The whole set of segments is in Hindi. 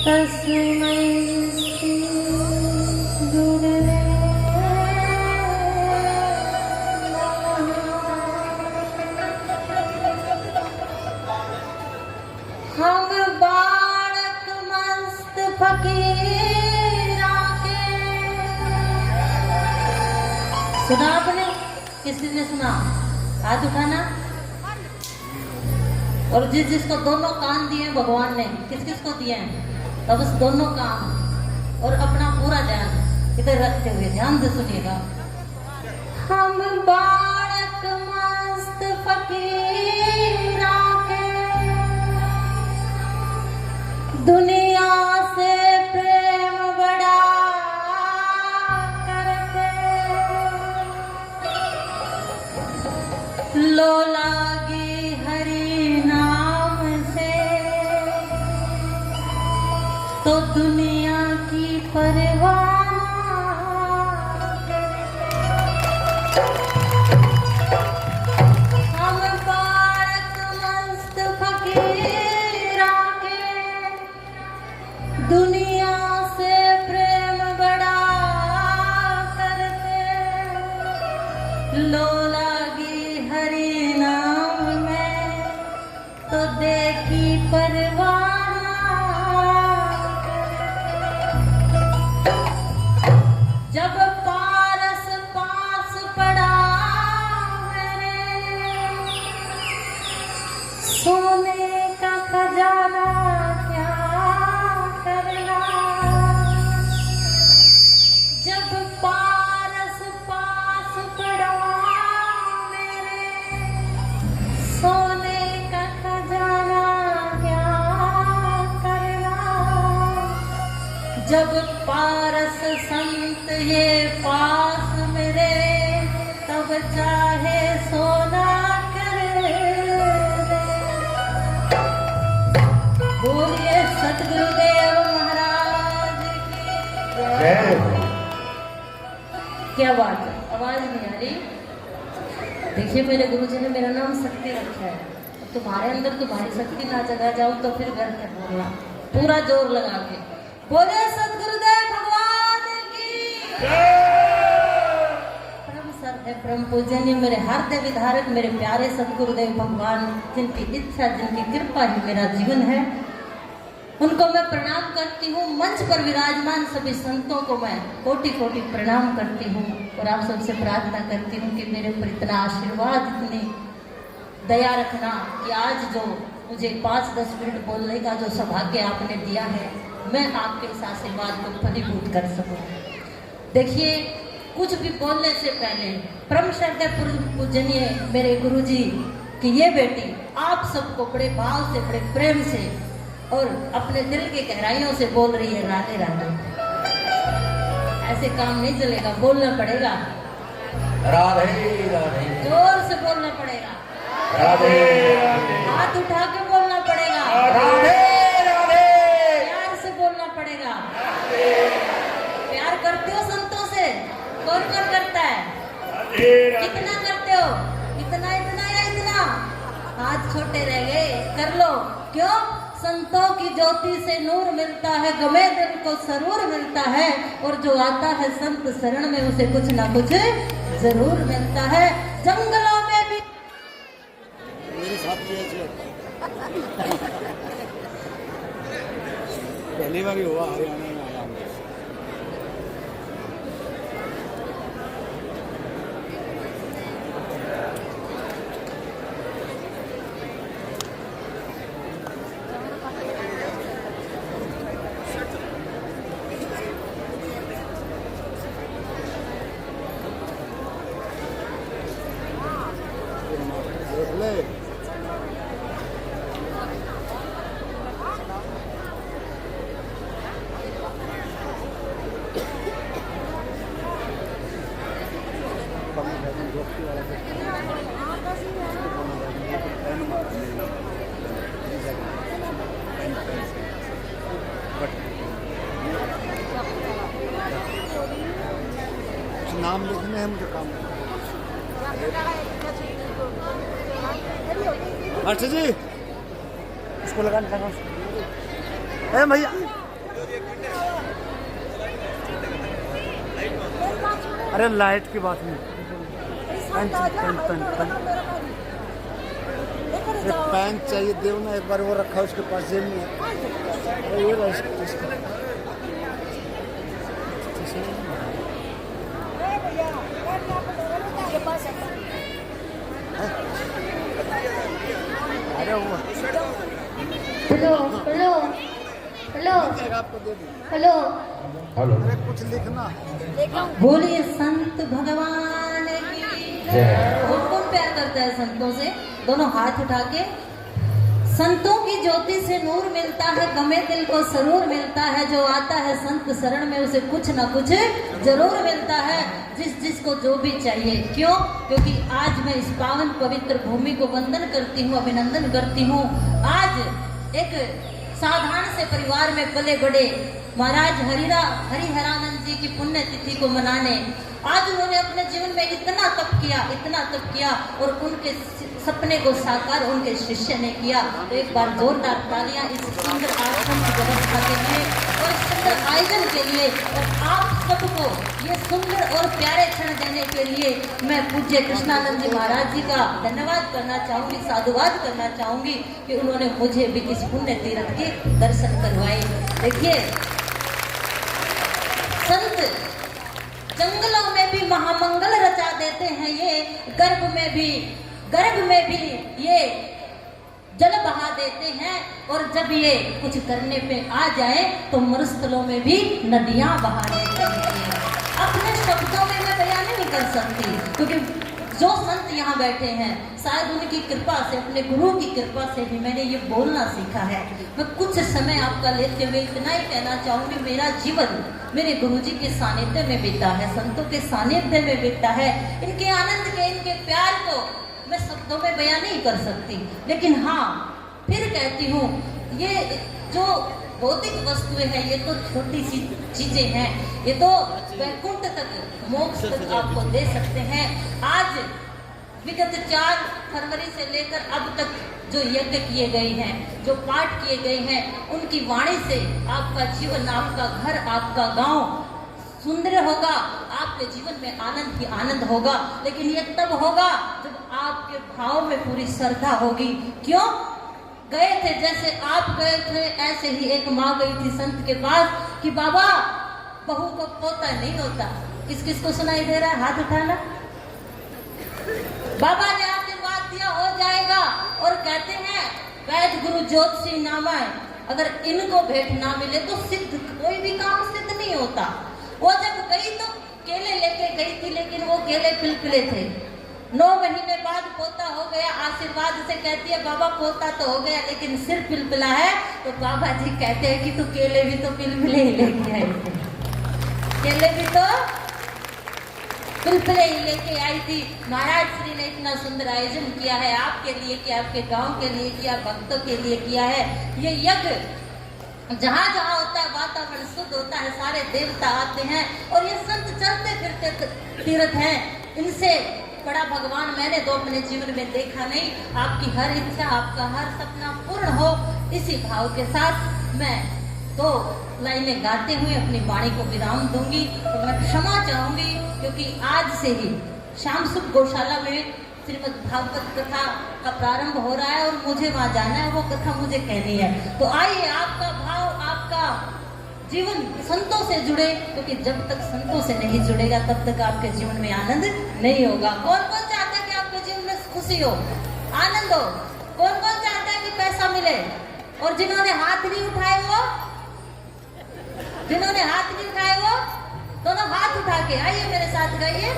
तस्मै श्री गुरुवे हम बालक मस्त फकीरा के। सुना आपने? किसी ने सुना? हाथ उठाना। और जिसको दोनों कान दिए भगवान ने, किस किस को दिए हैं? तब उस दोनों कान और अपना पूरा ध्यान इधर रखते हुए ध्यान से सुनिएगा। हम बालक मस्त फकीरा के, दुनिया से प्रेम बड़ा करते, लो लागी हरि नाम से तो दुनिया की परवाह करते। हम बालक मस्त फकीरा के, दुनिया से प्रेम बड़ा करते, लो लागी हरि नाम में तो देखी परवाह करते। जब पारस पास पड़ा मेरे, सोने का खजाना क्या करना। जब पारस पास पड़ा मेरे, सोने का खजाना क्या करना। जब पारस संत ये पास मेरे, तब चाहे सोना कर दे। बोलिए सतगुरुदेव महाराज की जय। क्या बात है, आवाज नहीं आ रही? देखिए मेरे गुरुजी ने मेरा नाम शक्ति रखा है। अब तुम्हारे अंदर तुम्हारी शक्ति ना जगा जाओ तो फिर घर के बोलना पूरा जोर लगा के। बोले सतगुरुदेव भगवान की परम सर है, परम पूजनीय मेरे हृदय विधारक मेरे प्यारे सतगुरुदेव भगवान, जिनकी इच्छा जिनकी कृपा ही मेरा जीवन है, उनको मैं प्रणाम करती हूँ। मंच पर विराजमान सभी संतों को मैं कोटि कोटि प्रणाम करती हूँ और आप सबसे प्रार्थना करती हूँ कि मेरे ऊपर इतना आशीर्वाद, इतनी दया रखना कि आज जो मुझे 5-10 मिनट बोलने का जो सौभाग्य आपने दिया है, मैं आपके इस आशीर्वाद को फलीभूत कर सकूं। देखिए, कुछ भी बोलने से पहले परम श्रद्धेय पूजनीय मेरे गुरुजी की ये बेटी आप सबको बड़े भाव से, बड़े प्रेम से और अपने दिल की गहराइयों से बोल रही है, राधे राधे। ऐसे काम नहीं चलेगा, बोलना पड़ेगा राधे राधे, जोर से बोलना पड़ेगा, राधे राधे, हाथ उठा के बोलना पड़ेगा, राधे राधे, प्यार से बोलना पड़ेगा। प्यार करते हो संतों से? कौन कौन करता है? कितना करते हो? इतना इतना या इतना? हाथ छोटे रह गए, कर लो। क्यों? संतों की ज्योति से नूर मिलता है, गमे दिल को सरूर मिलता है, और जो आता है संत शरण में उसे कुछ ना कुछ जरूर मिलता है। जंगलों में भी पहली बार हुआ हरियाणा में आया हूँ। नाम लिखने हैं मुझे काम। अच्छा जी, इसको लगाने का भैया अरे लाइट की बात नहीं। पैंट चाहिए देव ना, एक बार वो रखा उसके पास जेब में। अरे ये अरे वो हेलो हेलो हेलो आपको दे दूँ। हेलो हेलो अरे कुछ लिखना। बोलिए संत भगवान की जय। कौन कौन प्यार करता है संतों से? दोनों हाथ उठा के। संतों की ज्योति से नूर मिलता है, गमे दिल को सरूर मिलता है। जो आता है संत शरण में उसे कुछ ना कुछ जरूर मिलता है, जिसको जो भी चाहिए। क्यों? क्योंकि आज मैं इस पावन पवित्र भूमि को वंदन करती हूँ, अभिनंदन करती हूँ। आज एक साधारण से परिवार में पले बड़े महाराज हरिहरानंद जी की पुण्य तिथि को मनाने आज उन्होंने अपने जीवन में इतना तप किया और उनके सपने को साकार उनके शिष्य ने किया। तो एक बार जोरदार तालियां इस सुंदर आश्रम की व्यवस्था के लिए और इस सुंदर आयोजन के लिए और आप सबको ये सुंदर और प्यारे क्षण देने के लिए मैं पूज्य कृष्णानंद जी महाराज जी का धन्यवाद करना चाहूंगी, साधुवाद करना चाहूंगी कि उन्होंने मुझे भी इस पुण्य तीर्थ के दर्शन करवाए। देखिए, संत जंगलों में भी महामंगल रचा देते हैं, ये गर्भ में भी ये जल बहा देते हैं, और जब ये कुछ करने पे आ जाए तो मरुस्थलों में भी नदियां बहा देते हैं। अपने शब्दों में मैं बयान नहीं कर सकती, क्योंकि जो संत यहाँ बैठे हैं शायद उनकी कृपा से, अपने गुरु की कृपा से भी मैंने ये बोलना सीखा है। मैं कुछ समय आपका लेते हुए इतना ही कहना चाहूंगी, मेरा जीवन मेरे गुरुजी के सानिध्य में बीता है, संतों के सानिध्य में बीता है। इनके आनंद के, इनके प्यार को मैं शब्दों में बयान नहीं कर सकती। लेकिन हाँ, फिर कहती हूँ, ये जो भौतिक वस्तुएं हैं ये तो छोटी सी चीजें हैं, ये तो वैकुंठ तक, मोक्ष तक आपको दे सकते हैं। आज विगत 4 फरवरी से लेकर अब तक जो यज्ञ किए गए हैं, जो पाठ किए गए हैं, उनकी वाणी से आपका जीवन, आपका घर, आपका गांव सुंदर होगा, आपके जीवन में आनंद ही आनंद होगा। लेकिन ये तब होगा जब आपके भाव में पूरी श्रद्धा होगी। क्यों? गए थे, जैसे आप गए थे ऐसे ही एक माँ गई थी संत के पास कि बाबा बहू को पोता नहीं होता। किस किस को सुनाई दे रहा है? हाथ उठाना। बाबा ने आशीर्वाद दिया, हो जाएगा। और कहते हैं वैद गुरु ज्योतिषी नाम है, अगर इनको भेंट ना मिले तो सिद्ध, कोई भी काम सिद्ध नहीं होता। वो जब गई तो केले लेके गई थी, लेकिन वो केले पिलपिले थे। 9 महीने बाद पोता हो गया, आशीर्वाद से कहती है बाबा पोता तो हो गया लेकिन सिर पिलपिला है। तो बाबा जी कहते हैं कि तू केले भी तो पिलपिले ही लेके आई थी, केले भी तो पिलपिले ही लेके आई थी। महाराज श्री ने इतना सुंदर आयोजन किया है, आपके लिए किया, आपके गांव के लिए किया, भक्तों के लिए किया है। ये यज्ञ जहाँ जहाँ होता है वातावरण शुद्ध होता है, सारे देवता आते हैं। और ये संत चलते फिरते तीर्थ हैं, इनसे बड़ा भगवान मैंने तो अपने जीवन में देखा नहीं। आपकी हर इच्छा, आपका हर सपना पूर्ण हो, इसी भाव के साथ मैं 2 लाइनें गाते हुए अपनी वाणी को विराम दूंगी। तो मैं क्षमा चाहूंगी, क्योंकि आज से ही शाम सुख गौशाला में श्रीमद् भागवत कथा का प्रारंभ हो रहा है और मुझे वहां जाना है, वो कथा मुझे कहनी है। तो आइए, आपका भाव, आपका जीवन संतों से जुड़े, क्योंकि जब तक संतों से नहीं जुड़ेगा तब तक आपके जीवन में आनंद नहीं होगा। कौन कौन चाहता है कि आपके जीवन में खुशी हो, आनंद हो? कौन कौन चाहता है कि पैसा मिले? और जिन्होंने हाथ नहीं उठाए वो, दोनों हाथ उठा के आइए मेरे साथ गाइए।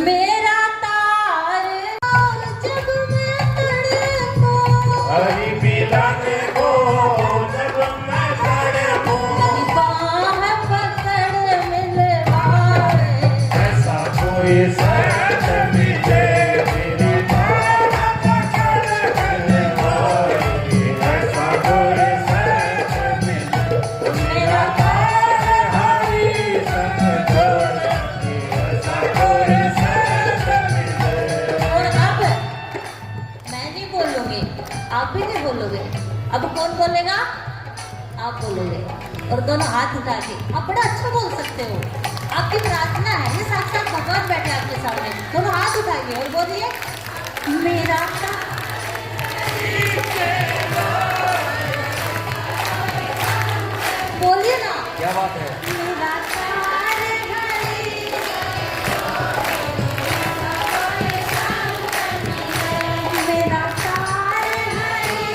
मेरा तार जग में तड़पो, हरि मिलन को जग में तड़पो, बाह पकड़ मिलवाए, ऐसा कोई सच मिले, मेरी बाह पकड़ मिलवाए, ऐसा कोई सच मिले, मेरा तार हरि संग जोड़े, ऐसा कोई सच मिले। और अब मैं नहीं बोलूंगी, आप भी नहीं बोलोगे। अब कौन बोलेगा? आप बोलोगे, और दोनों हाथ उठा के आप बड़ा अच्छा बोल सकते हो, आपकी प्रार्थना है, ये साक्षात भगवान बैठे आपके सामने, दोनों हाथ उठाइए और बोलिए मेरा बोलिए ना, क्या बात है। मेरा तारे हरी, मेरा तारे हरी,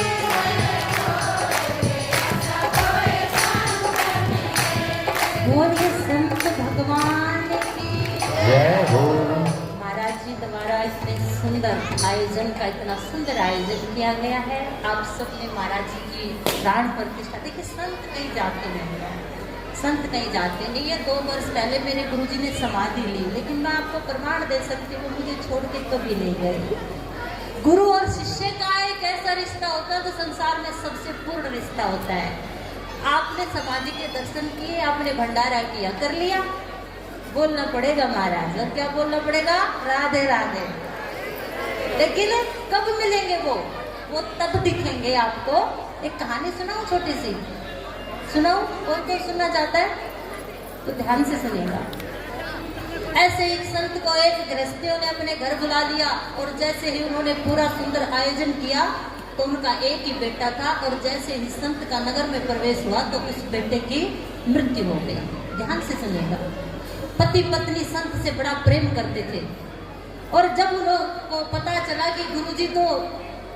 बोलिए संत भगवान की जय हो। महाराज जी द्वारा इतने सुंदर आयोजन का, इतना सुंदर आयोजन किया गया है। आप सबने महाराज जी की प्राण प्रतिष्ठा, देखिए संत कहीं जाते नहीं हैं, संत कहीं जाते नहीं है। 2 वर्ष पहले मेरे गुरुजी ने समाधि ली, लेकिन मैं आपको प्रमाण दे सकती हूँ, मुझे छोड़ के कभी नहीं गए। गुरु और शिष्य का एक ऐसा रिश्ता होता है तो संसार में सबसे पूर्ण रिश्ता होता है। आपने समाधि के दर्शन किए, आपने भंडारा किया, कर लिया, बोलना पड़ेगा महाराज, और क्या बोलना पड़ेगा, राधे राधे। लेकिन कब मिलेंगे वो तब दिखेंगे आपको। एक कहानी सुनाऊं, छोटी सी सुनाऊं, कौन सुनना चाहता है तो ध्यान से सुनिएगा। ऐसे एक संत को एक गृहस्थियों ने अपने घर बुला लिया, और जैसे ही उन्होंने पूरा सुंदर आयोजन किया तो उनका एक ही बेटा था, और जैसे ही संत का नगर में प्रवेश हुआ तो उस बेटे की मृत्यु हो गई। ध्यान से सुनिएगा। पति पत्नी संत से बड़ा प्रेम करते थे, और जब उनको पता चला कि गुरुजी तो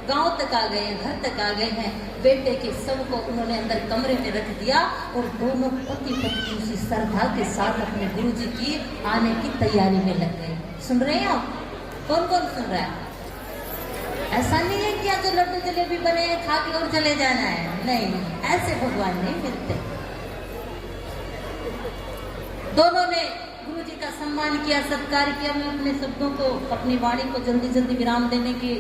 गांव तक आ गए, घर तक आ गए हैं, बेटे के शव को उन्होंने अंदर कमरे में रख दिया, और दोनों पति पत्नी उसी श्रद्धा के साथ अपने गुरुजी की आने की तैयारी में लग गए। सुन रहे हैं आप? कौन कौन सुन रहा है? ऐसा नहीं है कि आज जो लड्डू जलेबी बने हैं खा के और चले जाना है, नहीं, ऐसे भगवान नहीं मिलते। दोनों ने गुरुजी का सम्मान किया, सत्कार किया। मैं अपने शब्दों को, अपनी वाणी को जल्दी जल्दी विराम देने की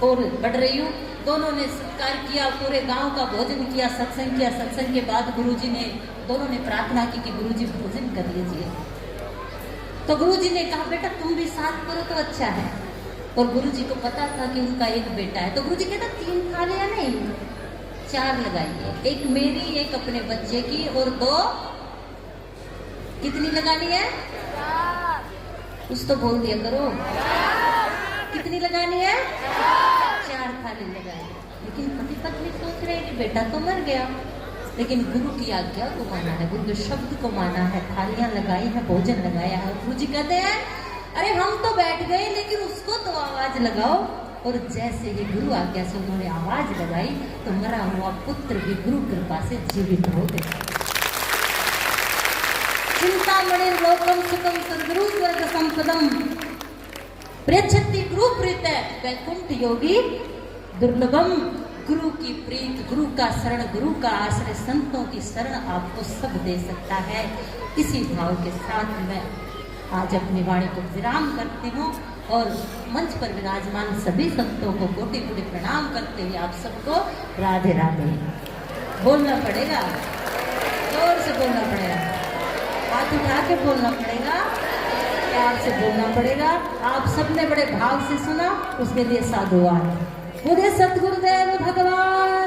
और बढ़ रही हूँ। दोनों ने सत्कार किया, पूरे गांव का भोजन किया, सत्संग किया। सत्संग के बाद गुरुजी ने, दोनों ने प्रार्थना की कि गुरुजी भोजन कर लीजिए। तो गुरुजी ने कहा बेटा तुम भी साथ करो तो अच्छा है, और गुरुजी को पता था कि उनका एक बेटा है। तो गुरुजी कहता 3 थालियां नहीं 4 लगाइए, एक मेरी, एक अपने बच्चे की, और 2 कितनी लगानी है? कुछ तो बोल दिया करो, कितनी लगानी है? 4 थाली लगाई। लेकिन पति पत्नी सोच रहे कि बेटा तो मर गया, लेकिन गुरु की आज्ञा को माना है, गुरु के शब्द को माना है, थालियां लगाई है, भोजन लगाया है। गुरु जी कहते हैं अरे हम तो बैठ गए, लेकिन उसको तो आवाज लगाओ। और जैसे ही गुरु आज्ञा से उन्होंने आवाज लगाई तो मरा हुआ पुत्र भी गुरु कृपा से जीवित हो गया। चिंतामणि लोकम सुखम सद्गुरु स्वर्ग संपदम प्रेक्षति गुरु प्रीत वैकुंठ योगी दुर्लभम। गुरु की प्रीत, गुरु का शरण, गुरु का आश्रय, संतों की शरण आपको सब दे सकता है। इसी भाव के साथ मैं आज अपनी वाणी को विराम करती हूँ, और मंच पर विराजमान सभी संतों को कोटि कोटि प्रणाम करते हुए आप सबको राधे राधे बोलना पड़ेगा, जोर से बोलना पड़ेगा, हाथ उठा के बोलना पड़ेगा, प्यार से बोलना पड़ेगा। आप सबने बड़े भाव से सुना, उसके लिए साधुवाद। बोले सतगुरुदेव भगवान